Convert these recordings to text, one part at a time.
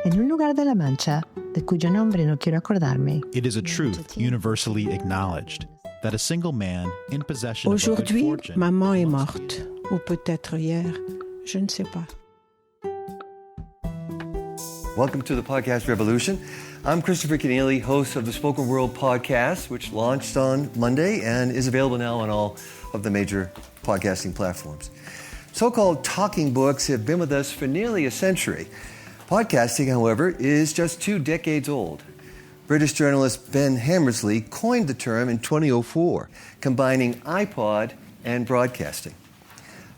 en un lugar de La Mancha, de cuyo nombre no quiero acordarme. It is a truth universally acknowledged that a single man in possession of a good Aujourd'hui, fortune... maman est morte. Ou peut-être hier, je ne sais pas. Welcome to the Podcast Revolution. I'm Christopher Kenneally, host of the Spoken World podcast, which launched on Monday and is available now on all of the major podcasting platforms. So-called talking books have been with us for nearly a century. Podcasting, however, is just 2 decades old. British journalist Ben Hammersley coined the term in 2004, combining iPod and broadcasting.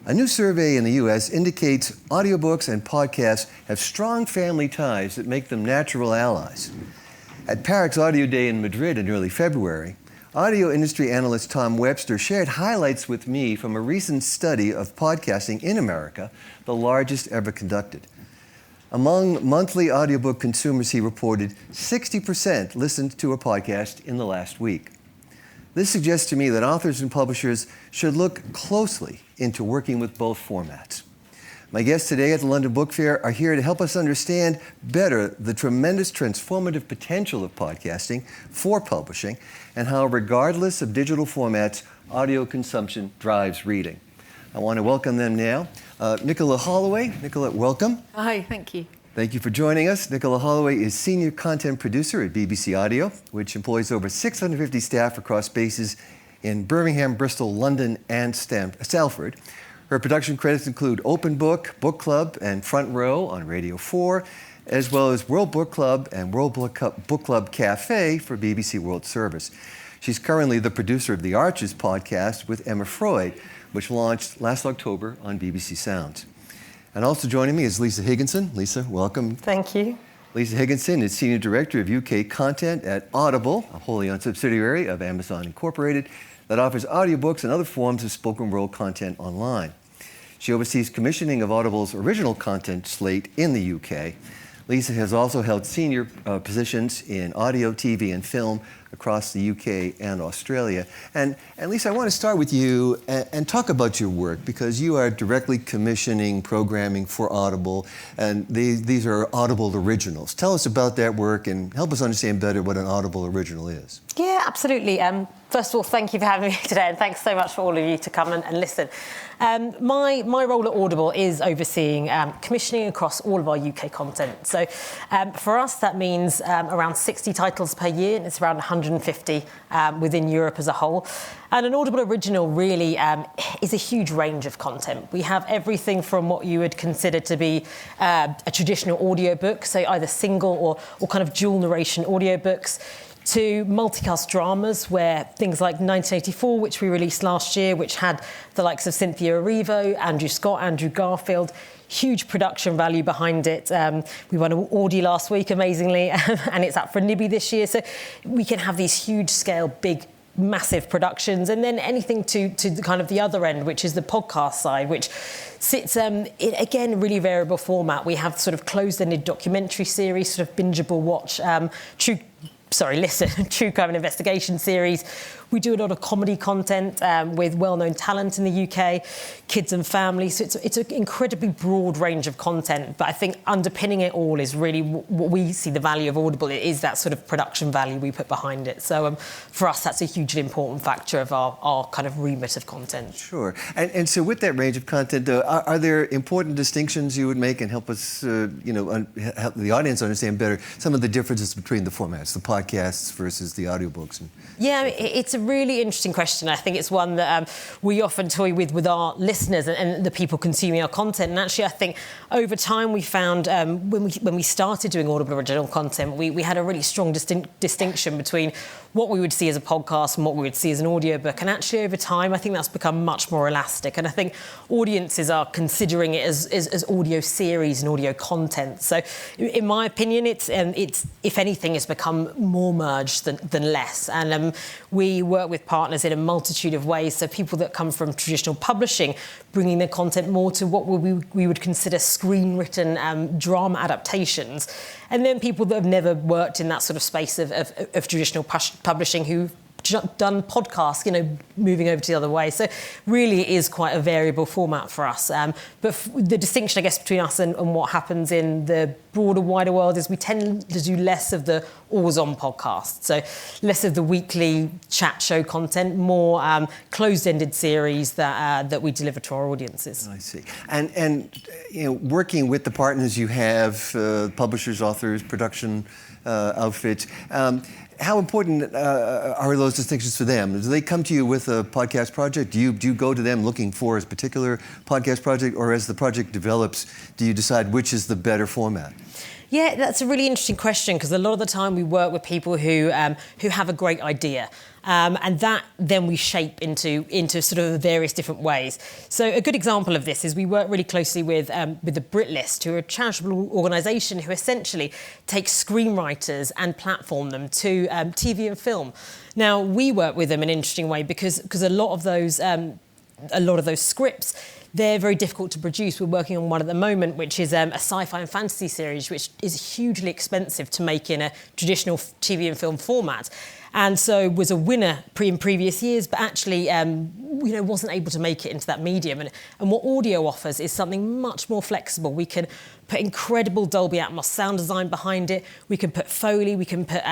A new survey in the U.S. indicates audiobooks and podcasts have strong family ties that make them natural allies. At Parac's Audio Day in Madrid in early February, audio industry analyst Tom Webster shared highlights with me from a recent study of podcasting in America, the largest ever conducted. Among monthly audiobook consumers, he reported 60% listened to a podcast in the last week. This suggests to me that authors and publishers should look closely into working with both formats. My guests today at the London Book Fair are here to help us understand better the tremendous transformative potential of podcasting for publishing and how, regardless of digital formats, audio consumption drives reading. I want to welcome them now. Nicola Holloway. Nicola, welcome. Hi, thank you. Thank you for joining us. Nicola Holloway is Senior Content Producer at BBC Audio, which employs over 650 staff across bases in Birmingham, Bristol, London, and Salford. Her production credits include Open Book, Book Club, and Front Row on Radio 4, as well as World Book Club and World Book Club Cafe for BBC World Service. She's currently the producer of the Arches podcast with Emma Freud, which launched last October on BBC Sounds. And also joining me is Lisa Higginson. Lisa, welcome. Thank you. Lisa Higginson is Senior Director of UK Content at Audible, a wholly owned subsidiary of Amazon Incorporated that offers audiobooks and other forms of spoken word content online. She oversees commissioning of Audible's original content slate in the UK. Lisa has also held senior positions in audio, TV, and film across the UK and Australia. And Lisa, I want to start with you and talk about your work, because you are directly commissioning programming for Audible, and these are Audible originals. Tell us about that work and help us understand better what an Audible original is. Yeah, absolutely. First of all, thank you for having me today, and thanks so much for all of you to come and listen. My role at Audible is overseeing commissioning across all of our UK content. So for us, that means around 60 titles per year, and it's around 150 within Europe as a whole. And an Audible original really is a huge range of content. We have everything from what you would consider to be a traditional audiobook, so either single or kind of dual narration audiobooks, to multicast dramas, where things like 1984, which we released last year, which had the likes of Cynthia Erivo, Andrew Scott, Andrew Garfield, huge production value behind it. We won an Audie last week, amazingly, and it's up for Nibby this year. So we can have these huge scale, big, massive productions, and then anything to the kind of the other end, which is the podcast side, which sits again, really variable format. We have sort of closed-ended documentary series, sort of bingeable watch, true crime and investigation series. We do a lot of comedy content with well-known talent in the UK, kids and family. So it's an incredibly broad range of content. But I think underpinning it all is really what we see the value of Audible. It is that sort of production value we put behind it. So for us, that's a hugely important factor of our kind of remit of content. Sure. And so with that range of content, are there important distinctions you would make and help us, help the audience understand better some of the differences between the formats, the podcasts versus the audiobooks? Yeah, it's a really interesting question. I think it's one that we often toy with our listeners and the people consuming our content. And actually, I think over time we found when we started doing Audible original content, we had a really strong distinction between what we would see as a podcast and what we would see as an audiobook. And actually, over time, I think that's become much more elastic. And I think audiences are considering it as audio series and audio content. So, in my opinion, it's if anything, it's become more merged than less. And we work with partners in a multitude of ways. So people that come from traditional publishing, bringing their content more to what we would consider screen-written drama adaptations. And then people that have never worked in that sort of space of traditional publishing who done podcasts, moving over to the other way. So really it is quite a variable format for us. But the distinction, I guess, between us and what happens in the broader, wider world is we tend to do less of the always-on podcasts. So less of the weekly chat show content, more closed-ended series that we deliver to our audiences. I see. And working with the partners you have, publishers, authors, production outfits, how important are those distinctions to them? Do they come to you with a podcast project? Do you go to them looking for a particular podcast project, or as the project develops, do you decide which is the better format? Yeah, that's a really interesting question, because a lot of the time we work with people who have a great idea. And that then we shape into sort of various different ways. So a good example of this is we work really closely with the Brit List, who are a charitable organisation who essentially takes screenwriters and platform them to TV and film. Now, we work with them in an interesting way because a lot of those scripts, they're very difficult to produce. We're working on one at the moment, which is a sci-fi and fantasy series, which is hugely expensive to make in a traditional TV and film format. And so was a winner in previous years, but actually wasn't able to make it into that medium. And what audio offers is something much more flexible. We can put incredible Dolby Atmos sound design behind it. We can put Foley. We can put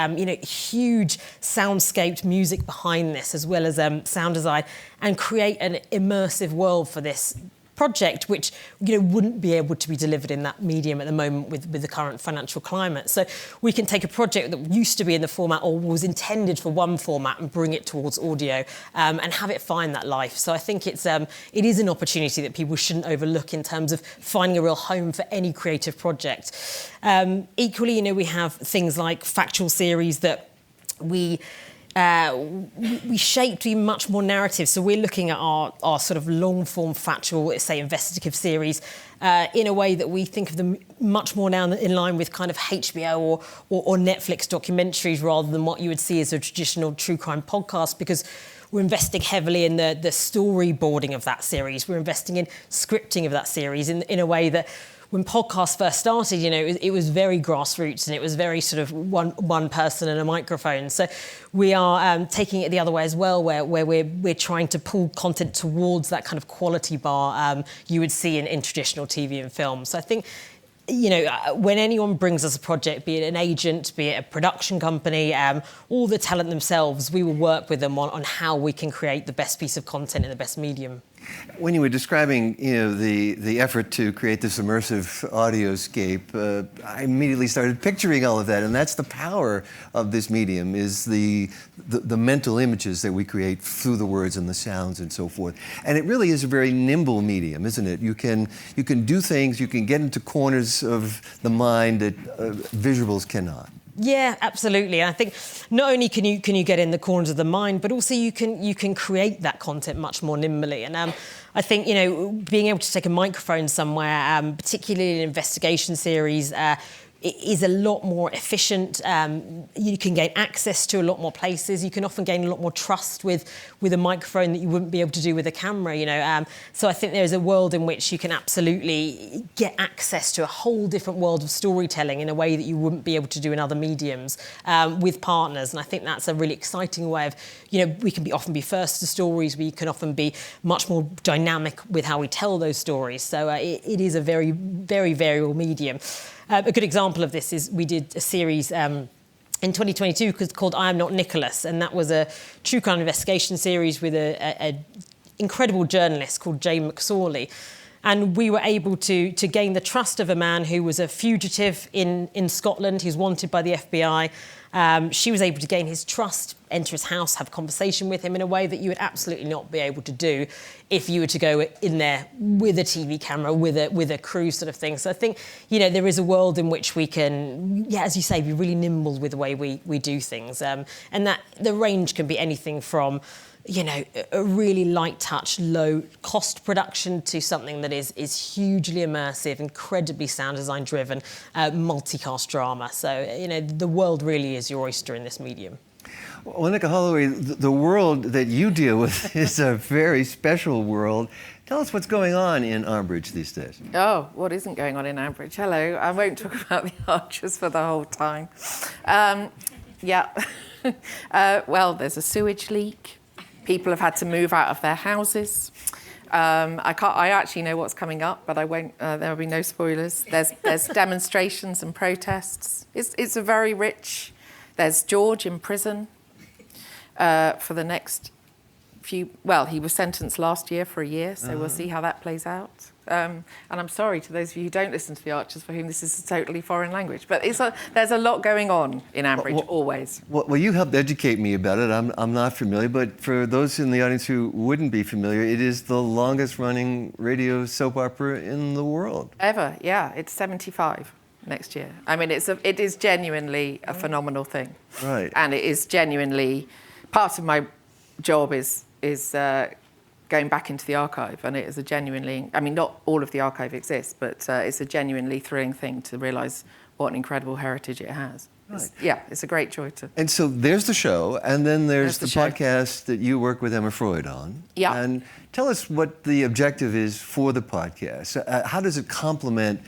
huge soundscaped music behind this, as well as sound design, and create an immersive world for this project, which wouldn't be able to be delivered in that medium at the moment with the current financial climate. So we can take a project that used to be in the format or was intended for one format and bring it towards audio and have it find that life. So I think it is an opportunity that people shouldn't overlook in terms of finding a real home for any creative project. Equally, we have things like factual series that we shape to be much more narrative. So we're looking at our sort of long-form factual, say, investigative series in a way that we think of them much more now in line with kind of HBO or Netflix documentaries, rather than what you would see as a traditional true crime podcast, because we're investing heavily in the storyboarding of that series. We're investing in scripting of that series in a way that when podcasts first started, it was very grassroots, and it was very sort of one person and a microphone. So we are taking it the other way as well, where we're trying to pull content towards that kind of quality bar you would see in traditional TV and film. So I think, when anyone brings us a project, be it an agent, be it a production company, or the talent themselves, we will work with them on how we can create the best piece of content in the best medium. When you were describing, the effort to create this immersive audioscape, I immediately started picturing all of that, and that's the power of this medium, is the mental images that we create through the words and the sounds and so forth. And it really is a very nimble medium, isn't it? You can do things, you can get into corners of the mind that visuals cannot. Yeah, absolutely. I think not only can you get in the corners of the mind, but also you can create that content much more nimbly. And I think being able to take a microphone somewhere, particularly in an investigation series, is a lot more efficient. You can gain access to a lot more places. You can often gain a lot more trust with a microphone that you wouldn't be able to do with a camera. So I think there's a world in which you can absolutely get access to a whole different world of storytelling in a way that you wouldn't be able to do in other mediums with partners. And I think that's a really exciting way of, we can often be first to stories. We can often be much more dynamic with how we tell those stories. So it is a very, very variable medium. A good example of this is we did a series in 2022 called I Am Not Nicholas, and that was a true crime investigation series with an incredible journalist called Jane McSorley. And we were able to gain the trust of a man who was a fugitive in Scotland. He was wanted by the FBI. She was able to gain his trust, enter his house, have a conversation with him in a way that you would absolutely not be able to do if you were to go in there with a TV camera, with a crew sort of thing. So I think, there is a world in which we can, as you say, be really nimble with the way we do things. And that the range can be anything from, a really light touch, low cost production to something that is hugely immersive, incredibly sound design driven, multicast drama. So, the world really is your oyster in this medium. Well, Nicola Holloway, the world that you deal with is a very special world. Tell us what's going on in Ambridge these days. Oh, what isn't going on in Ambridge? Hello, I won't talk about the Archers for the whole time. Yeah, Well, there's a sewage leak. People have had to move out of their houses. I actually know what's coming up, but I won't. There will be no spoilers. There's demonstrations and protests. It's a very rich. There's George in prison for the next few. Well, he was sentenced last year for a year, so we'll see how that plays out. And I'm sorry to those of you who don't listen to the Archers, for whom this is a totally foreign language. But there's a lot going on in Ambridge, always. Well, you helped educate me about it. I'm not familiar, but for those in the audience who wouldn't be familiar, it is the longest-running radio soap opera in the world. Ever, yeah. It's 75 next year. I mean, it is genuinely a phenomenal thing. Right. And it is genuinely... Part of my job is going back into the archive, and it is a genuinely... I mean, not all of the archive exists, but it's a genuinely thrilling thing to realise what an incredible heritage it has. Right. It's a great joy to... And so there's the show, and then there's the podcast that you work with Emma Freud on. Yeah. And tell us what the objective is for the podcast. How does it complement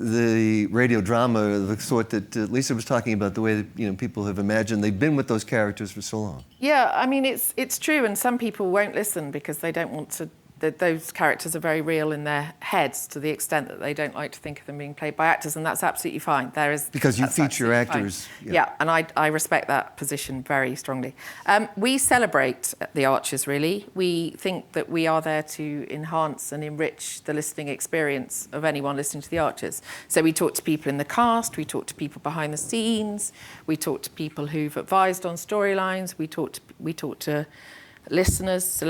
the radio drama, the sort that Lisa was talking about, the way that people have imagined they've been with those characters for so long? Yeah, I mean, it's true, and some people won't listen because they don't want to... Those characters are very real in their heads to the extent that they don't like to think of them being played by actors, and that's absolutely fine. Because you feature actors. Yeah, and I respect that position very strongly. We celebrate the Archers, really. We think that we are there to enhance and enrich the listening experience of anyone listening to the Archers. So we talk to people in the cast, we talk to people behind the scenes, we talk to people who've advised on storylines, we talk to listeners,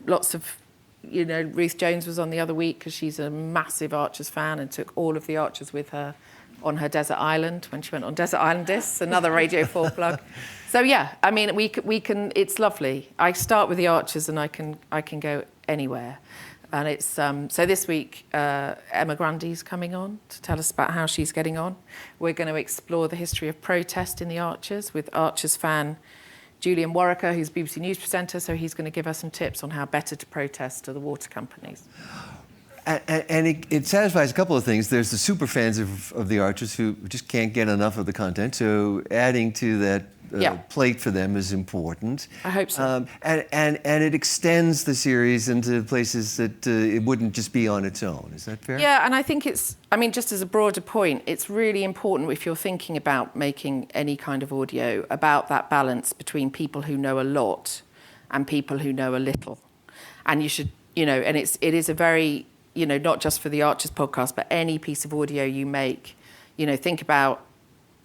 lots of... Ruth Jones was on the other week because she's a massive Archers fan and took all of the Archers with her on her desert island when she went on Desert Island Discs, another Radio 4 plug. So, yeah, I mean, we can, it's lovely. I start with the Archers and I can go anywhere. And it's, so this week, Emma Grundy's coming on to tell us about how she's getting on. We're going to explore the history of protest in the Archers with Archers fan Julian Warwicker, who's a BBC News presenter, so he's going to give us some tips on how better to protest to the water companies. And it satisfies a couple of things. There's the super fans of the Archers who just can't get enough of the content, so adding to that plate for them is important. I hope so. And it extends the series into places that it wouldn't just be on its own. Is that fair? Yeah, and I think just as a broader point, it's really important if you're thinking about making any kind of audio about that balance between people who know a lot and people who know a little. And you should, and it is a very, not just for the Archers podcast, but any piece of audio you make, think about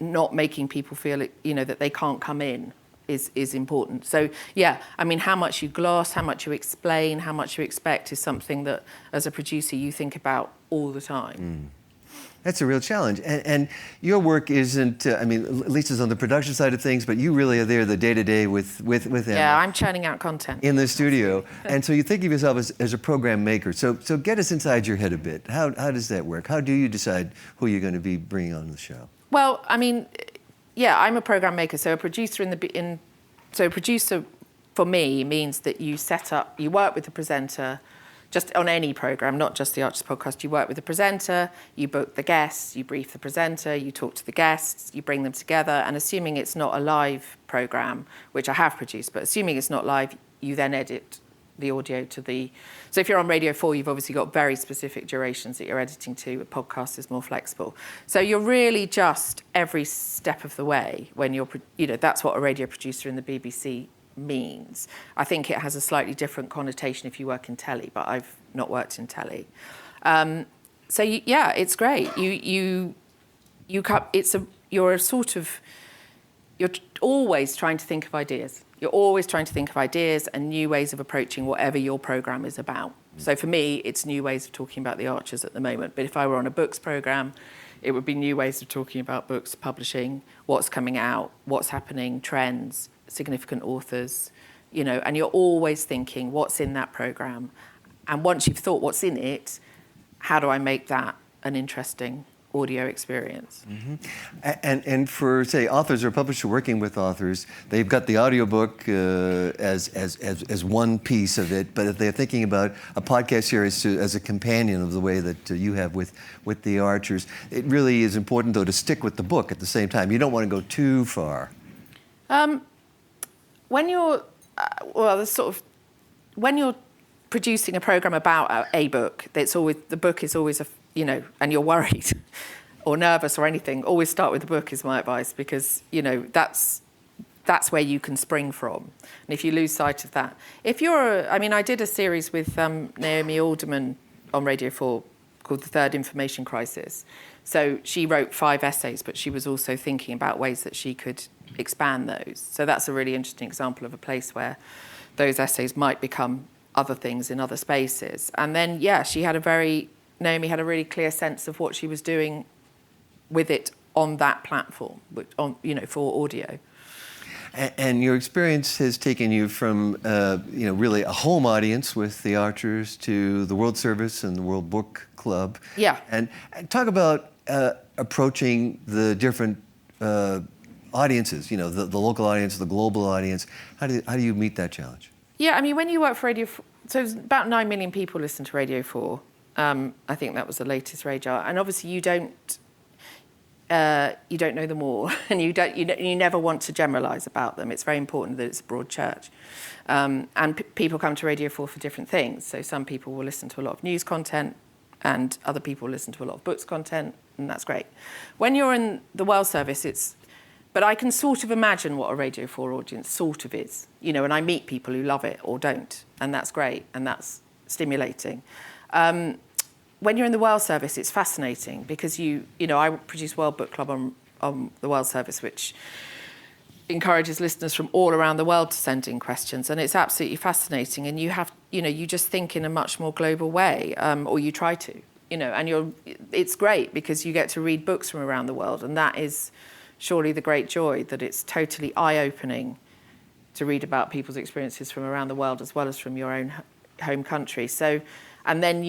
not making people feel, that they can't come in is important. So, yeah, I mean, how much you gloss, how much you explain, how much you expect is something that, as a producer, you think about all the time. That's a real challenge. And your work isn't, Lisa's on the production side of things, but you really are there the day-to-day with Emma. Yeah, I'm churning out content. In the studio. And so you think of yourself as a program maker. So get us inside your head a bit. How does that work? How do you decide who you're going to be bringing on the show? Well, I mean, yeah, I'm a program maker. So a producer so a producer for me means that you work with the presenter, just on any program, not just the Archers podcast. You work with the presenter, you book the guests, you brief the presenter, you talk to the guests, you bring them together. And assuming it's not a live program, which I have produced, but assuming it's not live, you then edit the audio to the... So if you're on Radio 4, you've obviously got very specific durations that you're editing to. A podcast is more flexible. So you're really just every step of the way when you're... that's what a radio producer in the BBC means. I think it has a slightly different connotation if you work in telly, but I've not worked in telly. It's great. You're always trying to think of ideas. You're always trying to think of ideas and new ways of approaching whatever your programme is about. So for me, it's new ways of talking about the Archers at the moment. But if I were on a books programme, it would be new ways of talking about books, publishing, what's coming out, what's happening, trends, significant authors, and you're always thinking what's in that programme. And once you've thought what's in it, how do I make that an interesting audio experience? And for, say, authors or publishers working with authors, they've got the audiobook as one piece of it, but if they're thinking about a podcast series as a companion of the way that you have with the Archers, it really is important, though, to stick with the book at the same time. You don't want to go too far. When you're, when you're producing a programme about a book, the book is always and you're worried or nervous or anything, always start with the book is my advice, because, that's where you can spring from. And if you lose sight of that, I did a series with Naomi Alderman on Radio 4 called The Third Information Crisis. So she wrote 5 essays, but she was also thinking about ways that she could expand those. So that's a really interesting example of a place where those essays might become other things in other spaces. And then, Naomi had a really clear sense of what she was doing with it on that platform, for audio. And your experience has taken you from, really a home audience with the Archers to the World Service and the World Book Club. Yeah. And talk about approaching the different audiences, the local audience, the global audience. How do you meet that challenge? Yeah, when you work for Radio 4, so about 9 million people listen to Radio 4. I think that was the latest radar. And obviously you don't know them all, and you never want to generalise about them. It's very important that it's a broad church. And people come to Radio 4 for different things. So some people will listen to a lot of news content, and other people listen to a lot of books content, and that's great. When you're in the World Service, but I can sort of imagine what a Radio 4 audience sort of is, and I meet people who love it or don't, and that's great, and that's stimulating. When you're in the World Service, it's fascinating because I produce World Book Club on the World Service, which encourages listeners from all around the world to send in questions, and it's absolutely fascinating. And you just think in a much more global way, or you try to, and it's great because you get to read books from around the world, and that is surely the great joy, that it's totally eye-opening to read about people's experiences from around the world as well as from your own home country. So, and then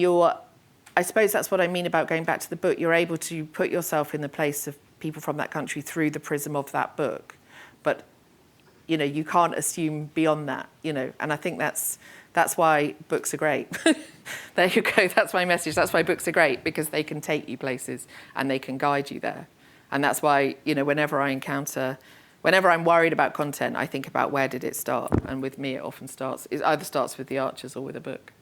I suppose that's what I mean about going back to the book. You're able to put yourself in the place of people from that country through the prism of that book. But, you can't assume beyond that, And I think that's why books are great. There you go. That's my message. That's why books are great, because they can take you places and they can guide you there. And that's why, whenever I'm worried about content, I think about where did it start? And with me, it either starts with the Archers or with a book.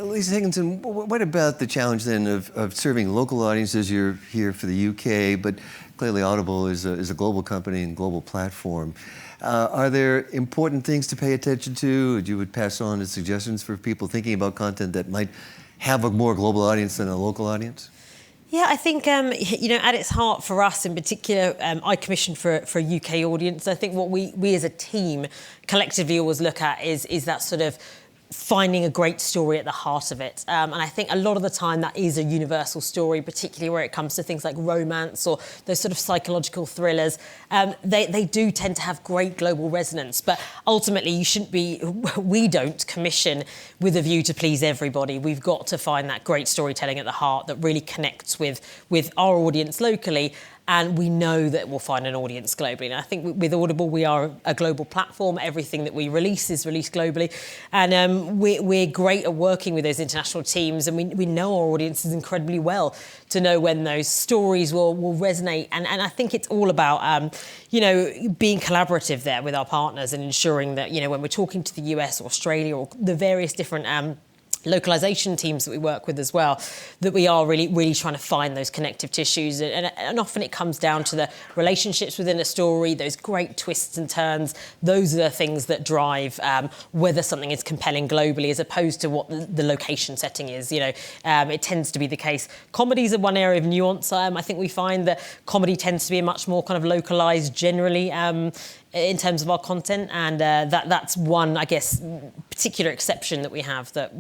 Lisa Higginson, what about the challenge then of serving local audiences? You're here for the UK, but clearly Audible is a global company and global platform. Are there important things to pay attention to? You would pass on as suggestions for people thinking about content that might have a more global audience than a local audience? Yeah, I think, at its heart for us in particular, I commission for a UK audience. I think what we as a team collectively always look at is that sort of finding a great story at the heart of it. And I think a lot of the time that is a universal story, particularly where it comes to things like romance or those sort of psychological thrillers. They do tend to have great global resonance, but ultimately we don't commission with a view to please everybody. We've got to find that great storytelling at the heart that really connects with our audience locally. And we know that we'll find an audience globally. And I think with Audible, we are a global platform. Everything that we release is released globally. And we're great at working with those international teams. And we know our audiences incredibly well to know when those stories will resonate. And I think it's all about, being collaborative there with our partners and ensuring that, when we're talking to the US or Australia or the various different localization teams that we work with as well, that we are really, really trying to find those connective tissues. And often it comes down to the relationships within a story, those great twists and turns. Those are the things that drive whether something is compelling globally as opposed to what the location setting is. It tends to be the case. Comedies are one area of nuance. I think we find that comedy tends to be much more kind of localized generally in terms of our content, and that's one, I guess, particular exception that we have, that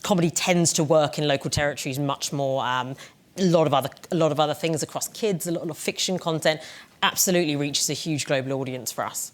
comedy tends to work in local territories much more. A lot of other things across kids, a lot of fiction content absolutely reaches a huge global audience for us.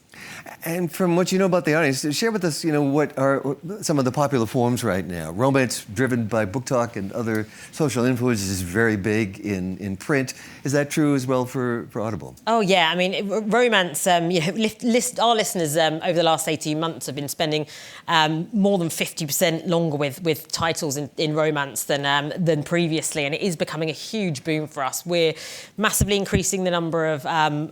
And from what you know about the audience, share with us, what are some of the popular forms right now. Romance driven by Book Talk and other social influences is very big in print. Is that true as well for Audible? Oh, yeah. Romance, our listeners over the last 18 months have been spending more than 50% longer with titles in romance than previously, and it is becoming a huge boom for us. We're massively increasing the number of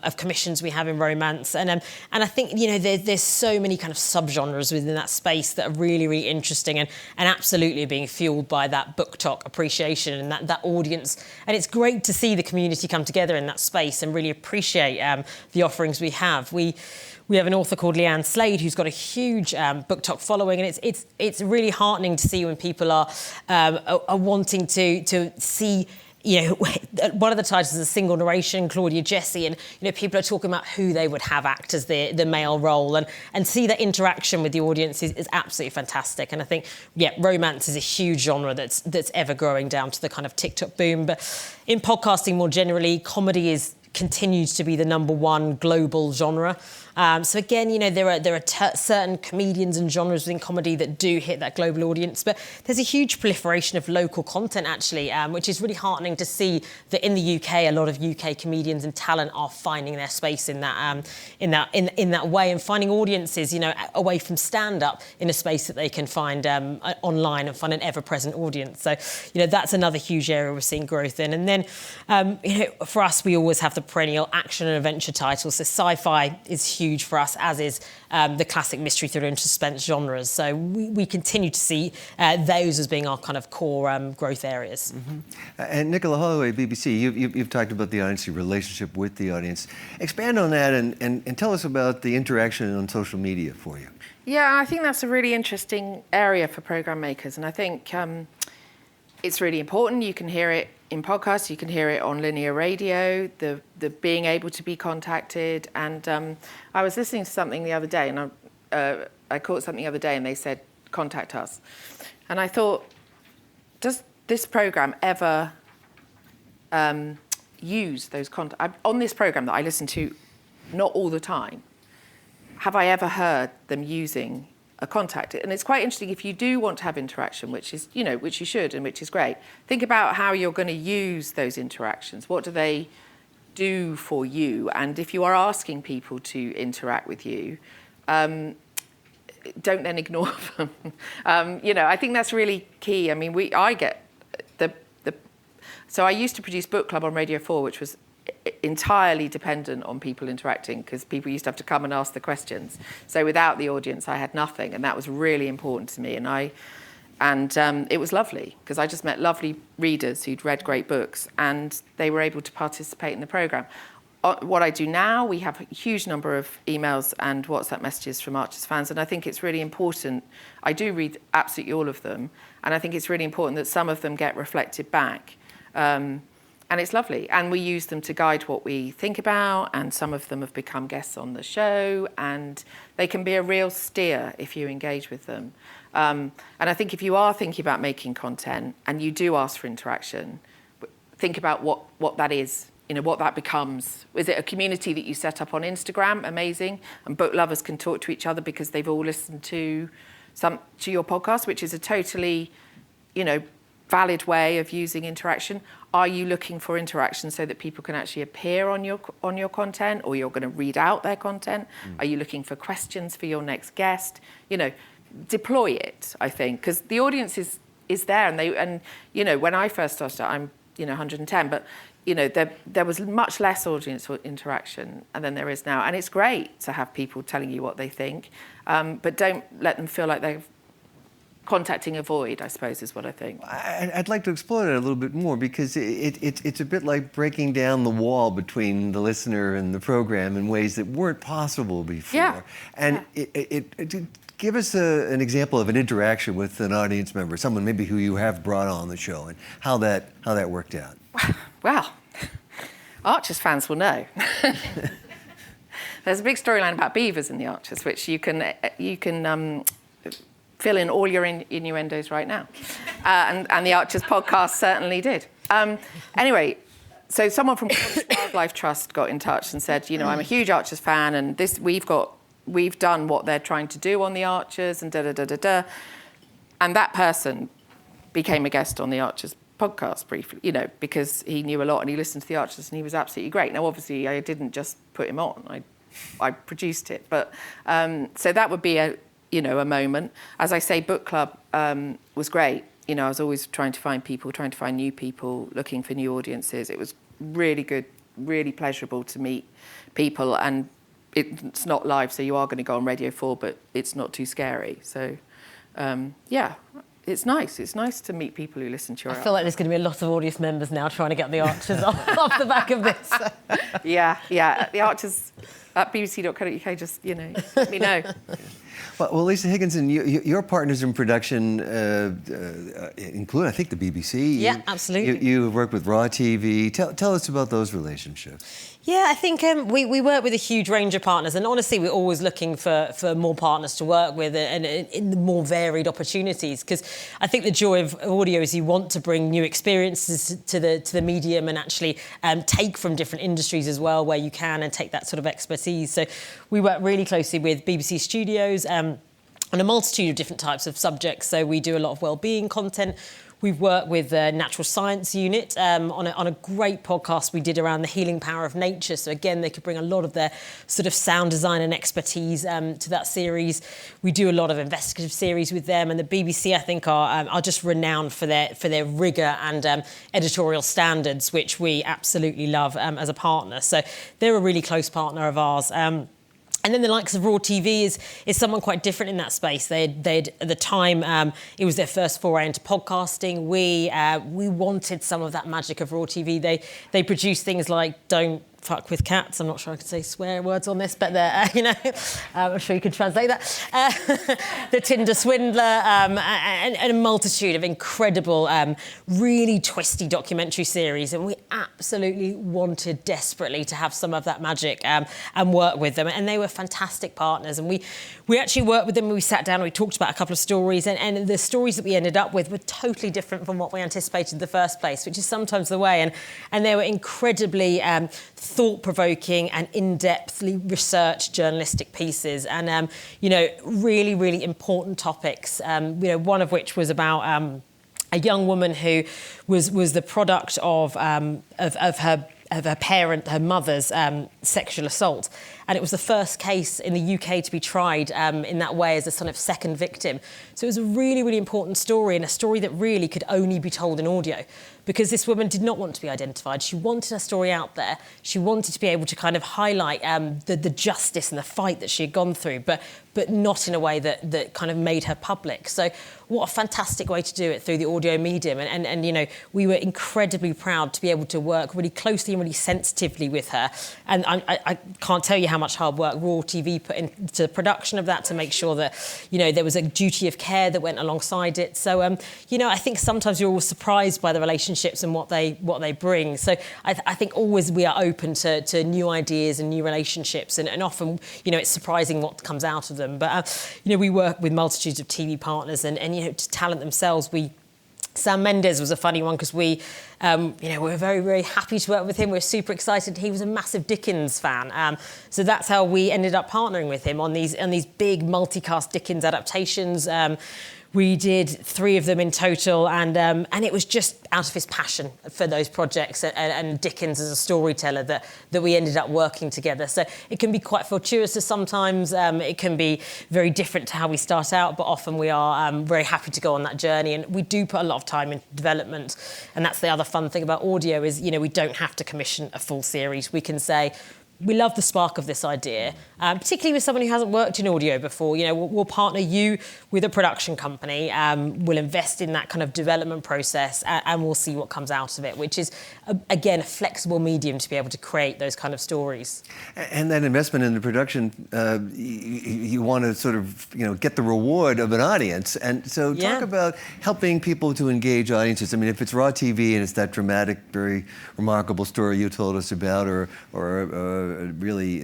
of commissions we have in romance, and I think there's so many kind of subgenres within that space that are really, really interesting, and absolutely being fueled by that book talk appreciation and that audience. And it's great to see the community come together in that space and really appreciate the offerings we have. We have an author called Leanne Slade who's got a huge book talk following, and it's really heartening to see when people are wanting to see. One of the titles is a single narration, Claudia Jessie, and people are talking about who they would have act as the male role, and see that interaction with the audience is absolutely fantastic. And I think, romance is a huge genre that's ever growing down to the kind of TikTok boom. But in podcasting more generally, comedy continues to be the number one global genre. So again, there are certain comedians and genres within comedy that do hit that global audience, but there's a huge proliferation of local content actually, which is really heartening to see that in the UK, a lot of UK comedians and talent are finding their space in that way, and finding audiences, away from stand-up in a space that they can find online and find an ever-present audience. So, that's another huge area we're seeing growth in. And then, for us, we always have the perennial action and adventure titles. So sci-fi is huge for us, as is the classic mystery, thriller and suspense genres. So we continue to see those as being our kind of core growth areas. Mm-hmm. And Nicola, Holloway, BBC, you've talked about the audience, your relationship with the audience. Expand on that and tell us about the interaction on social media for you. Yeah, I think that's a really interesting area for programme makers, and I think it's really important. You can hear it in podcasts, you can hear it on linear radio, the being able to be contacted. And I was listening to something the other day, and I caught something the other day, and they said, contact us. And I thought, does this programme ever use those contacts? On this programme that I listen to not all the time, have I ever heard them using a contact? And it's quite interesting, if you do want to have interaction, which is, which you should and which is great, think about how you're going to use those interactions. What do they do for you? And if you are asking people to interact with you, don't then ignore them. I think that's really key. I mean, I get so I used to produce Book Club on Radio 4, which was entirely dependent on people interacting, because people used to have to come and ask the questions. So without the audience, I had nothing, and that was really important to me. And it was lovely, because I just met lovely readers who'd read great books, and they were able to participate in the programme. What I do now, we have a huge number of emails and WhatsApp messages from Archers fans, and I think it's really important. I do read absolutely all of them, and I think it's really important that some of them get reflected back. And it's lovely. And we use them to guide what we think about, and some of them have become guests on the show, and they can be a real steer if you engage with them. And I think if you are thinking about making content and you do ask for interaction, think about what that is, what that becomes. Is it a community that you set up on Instagram? Amazing. And book lovers can talk to each other because they've all listened to your podcast, which is a totally, valid way of using interaction. Are you looking for interaction so that people can actually appear on your content, or you're going to read out their content? Are you looking for questions for your next guest? Deploy it, I think, because the audience is there, and when I first started, I'm 110, but there was much less audience interaction than there is now, and it's great to have people telling you what they think, but don't let them feel like they're contacting a void, I suppose, is what I think. I'd like to explore that a little bit more, because it's a bit like breaking down the wall between the listener and the program in ways that weren't possible before. Yeah. And give us an example of an interaction with an audience member, someone maybe who you have brought on the show, and how that worked out. Well, Archers fans will know. There's a big storyline about beavers in the Archers, which you can fill in all your innuendos right now. And the Archers podcast certainly did. Anyway, so someone from Wildlife Trust got in touch and said, I'm a huge Archers fan, and we've done what they're trying to do on the Archers, and da-da-da-da-da. And that person became a guest on the Archers podcast briefly, because he knew a lot and he listened to the Archers and he was absolutely great. Now, obviously, I didn't just put him on. I produced it. But so that would be a moment. As I say, Book Club was great. I was always trying to find new people, looking for new audiences. It was really good really pleasurable to meet people, and it's not live, so you are going to go on Radio 4, but it's not too scary. So, yeah, it's nice. It's nice to meet people who listen to your I feel like there's going to be a lot of audience members now trying to get the Archers off the back of this. Yeah. The Archers at bbc.co.uk, just, let me know. Well, Lisa Higginson, your partners in production include, I think, the BBC. Yeah, absolutely. You work with Raw TV. Tell us about those relationships. Yeah, I think we work with a huge range of partners, and honestly, we're always looking for more partners to work with and in the more varied opportunities. Because I think the joy of audio is you want to bring new experiences to the medium and actually take from different industries as well where you can, and take that sort of expertise. So we work really closely with BBC Studios on a multitude of different types of subjects. So we do a lot of wellbeing content. We've worked with the Natural Science Unit on a great podcast we did around the healing power of nature. So again, they could bring a lot of their sort of sound design and expertise to that series. We do a lot of investigative series with them, and the BBC, I think, are just renowned for their rigour and editorial standards, which we absolutely love as a partner. So they're a really close partner of ours. And then the likes of Raw TV is someone quite different in that space. They'd at the time, it was their first foray into podcasting. We wanted some of that magic of Raw TV. They produce things like Don't Fuck with Cats. I'm not sure I could say swear words on this, but I'm sure you could translate that. The Tinder Swindler, and a multitude of incredible, really twisty documentary series. And we absolutely wanted desperately to have some of that magic and work with them. And they were fantastic partners. And we actually worked with them when we sat down and we talked about a couple of stories. And the stories that we ended up with were totally different from what we anticipated in the first place, which is sometimes the way. And they were incredibly thought-provoking and in-depthly researched journalistic pieces, and really, really important topics. One of which was about a young woman who was the product of her mother's sexual assault. And it was the first case in the UK to be tried in that way as a sort of second victim. So it was a really, really important story, and a story that really could only be told in audio, because this woman did not want to be identified. She wanted her story out there. She wanted to be able to kind of highlight the justice and the fight that she had gone through, but not in a way that kind of made her public. So what a fantastic way to do it through the audio medium. And we were incredibly proud to be able to work really closely and really sensitively with her. And I can't tell you how much hard work Raw TV put into the production of that to make sure that, there was a duty of care that went alongside it. So, I think sometimes you're always surprised by the relationships and what they bring. So I think always we are open to new ideas and new relationships, and often, it's surprising what comes out of them. But, we work with multitudes of TV partners and to talent themselves. Sam Mendes was a funny one because we're very, very happy to work with him. We're super excited. He was a massive Dickens fan. So that's how we ended up partnering with him on these big multicast Dickens adaptations. We did 3 of them in total, and it was just out of his passion for those projects and Dickens as a storyteller that we ended up working together. So it can be quite fortuitous sometimes. It can be very different to how we start out, but often we are very happy to go on that journey. And we do put a lot of time into development, and that's the other fun thing about audio is, we don't have to commission a full series. We can say, we love the spark of this idea, particularly with someone who hasn't worked in audio before. We'll partner you with a production company, we'll invest in that kind of development process, and we'll see what comes out of it, which is, again, a flexible medium to be able to create those kind of stories. And that investment in the production, you want to sort of, get the reward of an audience. And so talk about helping people to engage audiences. I mean, if it's Raw TV and it's that dramatic, very remarkable story you told us about, or a really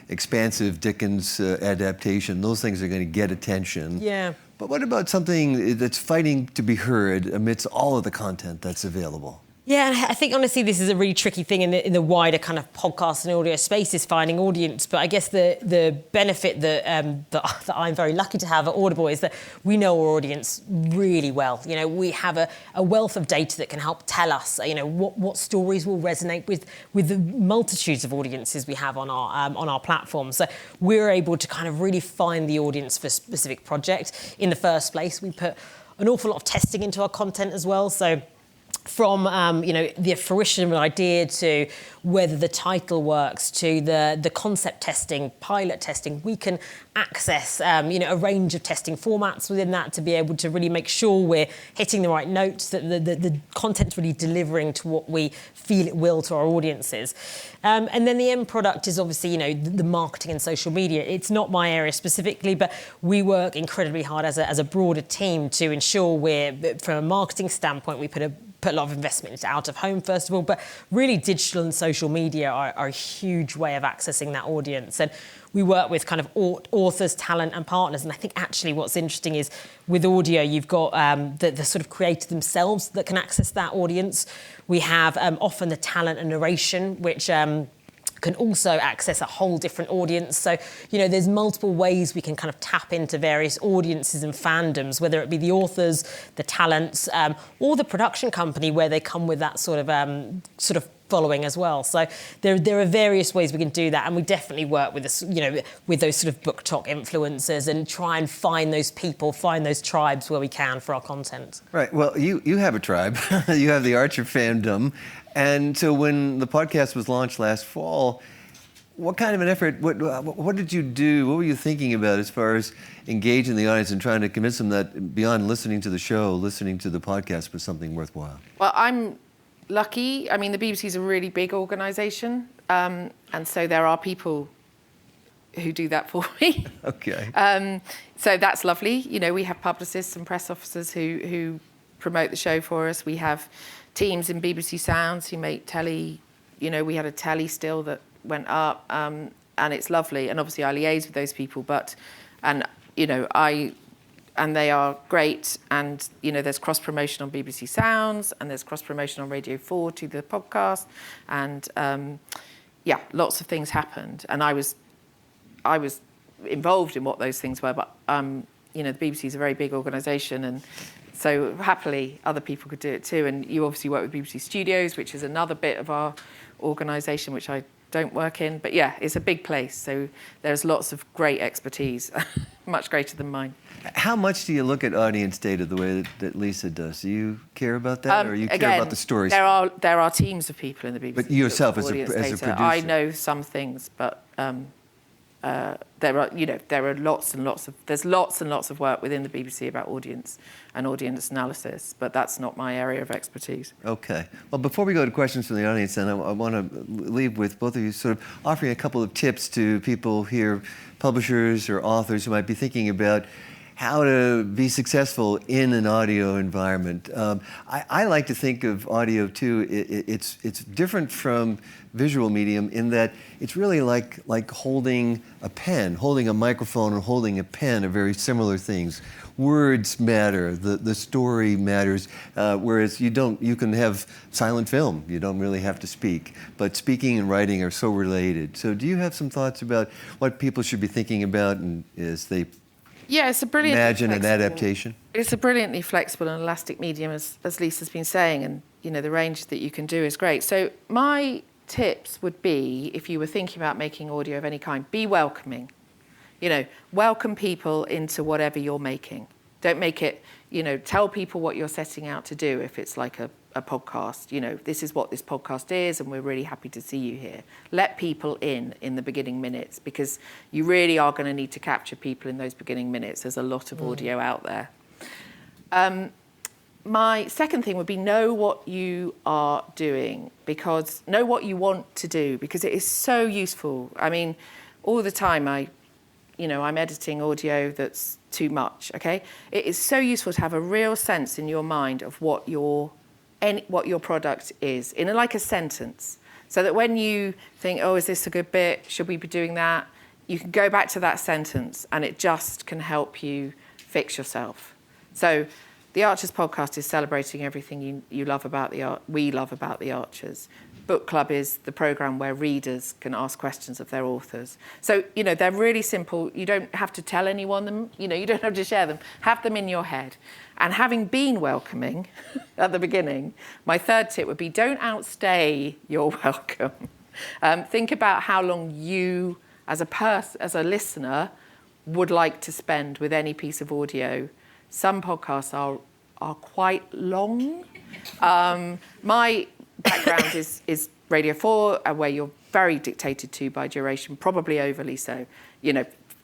expansive Dickens adaptation, those things are going to get attention. Yeah. But what about something that's fighting to be heard amidst all of the content that's available? Yeah, and I think, honestly, this is a really tricky thing in the wider kind of podcast and audio space is finding audience. But I guess the benefit that I'm very lucky to have at Audible is that we know our audience really well. We have a wealth of data that can help tell us, what stories will resonate with the multitudes of audiences we have on our platform. So we're able to kind of really find the audience for a specific project. In the first place, we put an awful lot of testing into our content as well. So from the fruition of an idea to whether the title works to the concept testing, pilot testing, we can access a range of testing formats within that to be able to really make sure we're hitting the right notes, that the content's really delivering to what we feel it will to our audiences. And then the end product is obviously the marketing and social media. It's not my area specifically, but we work incredibly hard as a broader team to ensure from a marketing standpoint, we put a lot of investment into out of home, first of all, but really digital and social media are a huge way of accessing that audience. And we work with kind of authors, talent and partners. And I think actually what's interesting is with audio, you've got the sort of creators themselves that can access that audience. We have often the talent and narration, which can also access a whole different audience. So, there's multiple ways we can kind of tap into various audiences and fandoms, whether it be the authors, the talents, or the production company where they come with that sort of following as well. So there are various ways we can do that, and we definitely work with with those sort of book talk influencers and try and find those people, find those tribes where we can for our content. Right. Well, you have a tribe. You have the Archer fandom. And so when the podcast was launched last fall, what kind of an effort, what did you do? What were you thinking about as far as engaging the audience and trying to convince them that beyond listening to the show, listening to the podcast was something worthwhile? Well, I'm lucky. I mean, the BBC is a really big organisation, and so there are people who do that for me. Okay. So that's lovely. We have publicists and press officers who promote the show for us. We have teams in BBC Sounds who make telly. We had a telly still that went up, and it's lovely. And obviously I liaise with those people, and they are great. And, there's cross-promotion on BBC Sounds, and there's cross-promotion on Radio 4 to the podcast. And, lots of things happened. And I was involved in what those things were, but, the BBC is a very big organisation, and so happily other people could do it too. And you obviously work with BBC Studios, which is another bit of our organisation, which I don't work in. But yeah, it's a big place. So there's lots of great expertise, much greater than mine. How much do you look at audience data the way that Lisa does? Do you care about that, or you care about the stories? There are teams of people in the BBC. But yourself as a producer? I know some things, but there are lots and lots of work within the BBC about audience and audience analysis, but that's not my area of expertise. Okay. Well, before we go to questions from the audience, then I want to leave with both of you sort of offering a couple of tips to people here, publishers or authors who might be thinking about how to be successful in an audio environment. I like to think of audio too. It's different from visual medium in that it's really like holding a pen, holding a microphone and holding a pen are very similar things. Words matter, the story matters, whereas you can have silent film, you don't really have to speak, but speaking and writing are so related. So do you have some thoughts about what people should be thinking about as they it's a brilliant imagine an adaptation? It's a brilliantly flexible and elastic medium, as Lisa's been saying, and the range that you can do is great. So my tips would be, if you were thinking about making audio of any kind, be welcoming. Welcome people into whatever you're making. Don't make it, tell people what you're setting out to do if it's like a podcast. This is what this podcast is, and we're really happy to see you here. Let people in the beginning minutes, because you really are going to need to capture people in those beginning minutes. There's a lot of audio out there. My second thing would be know what you are doing, because know what you want to do, because it is so useful. I mean, all the time I'm editing audio that's too much, okay? It is so useful to have a real sense in your mind of what your product is, in like a sentence, so that when you think, oh, is this a good bit? Should we be doing that? You can go back to that sentence, and it just can help you fix yourself. So the Archers podcast is celebrating everything you love about we love about the Archers. Book Club is the programme where readers can ask questions of their authors. So, they're really simple. You don't have to tell anyone them. You don't have to share them. Have them in your head. And having been welcoming at the beginning, my third tip would be don't outstay your welcome. Think about how long you, as a listener, would like to spend with any piece of audio. Some podcasts are are quite long. My background is Radio 4, where you're very dictated to by duration, probably overly so.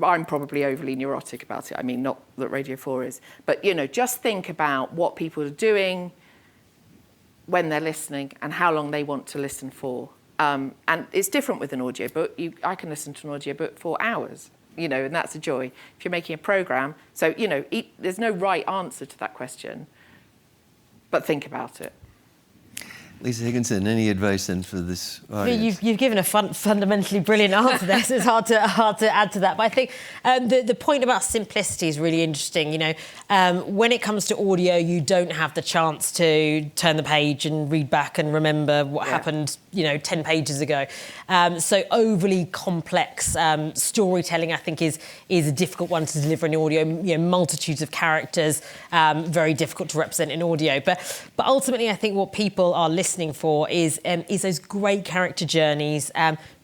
I'm probably overly neurotic about it. I mean, not that Radio 4 is. But, just think about what people are doing when they're listening and how long they want to listen for. And it's different with an audiobook. I can listen to an audiobook for hours, and that's a joy. If you're making a programme, so, there's no right answer to that question, but think about it. Lisa Higginson, any advice then for this audience? You've given a fundamentally brilliant answer there, so it's hard to add to that. But I think the point about simplicity is really interesting. When it comes to audio, you don't have the chance to turn the page and read back and remember what happened, 10 pages ago. So overly complex storytelling, I think, is a difficult one to deliver in audio. Multitudes of characters, very difficult to represent in audio. But ultimately, I think what people are listening for is those great character journeys,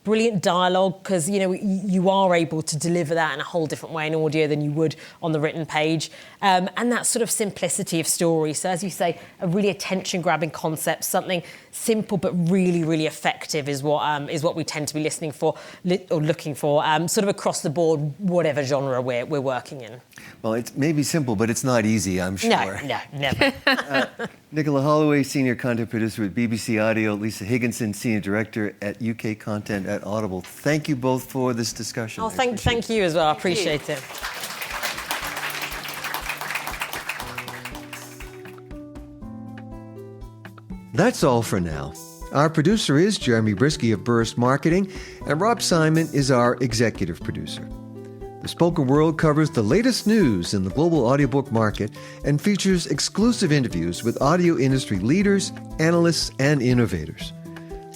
brilliant dialogue, because you are able to deliver that in a whole different way in audio than you would on the written page, and that sort of simplicity of story. So as you say, a really attention-grabbing concept, something simple but really, really effective is what we tend to be listening for or looking for, sort of across the board, whatever genre we're working in. Well, it may be simple, but it's not easy, I'm sure. No, never. Nicola Holloway, Senior Content Producer at BBC Audio, Lisa Higginson, Senior Director at UK Content at Audible. Thank you both for this discussion. Oh, thank you as well. I appreciate it. That's all for now. Our producer is Jeremy Brisky of Burst Marketing, and Rob Simon is our executive producer. The Spoken World covers the latest news in the global audiobook market and features exclusive interviews with audio industry leaders, analysts, and innovators.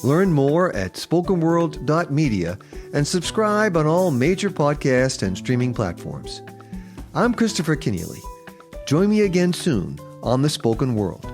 Learn more at spokenworld.media and subscribe on all major podcast and streaming platforms. I'm Christopher Kenneally. Join me again soon on The Spoken World.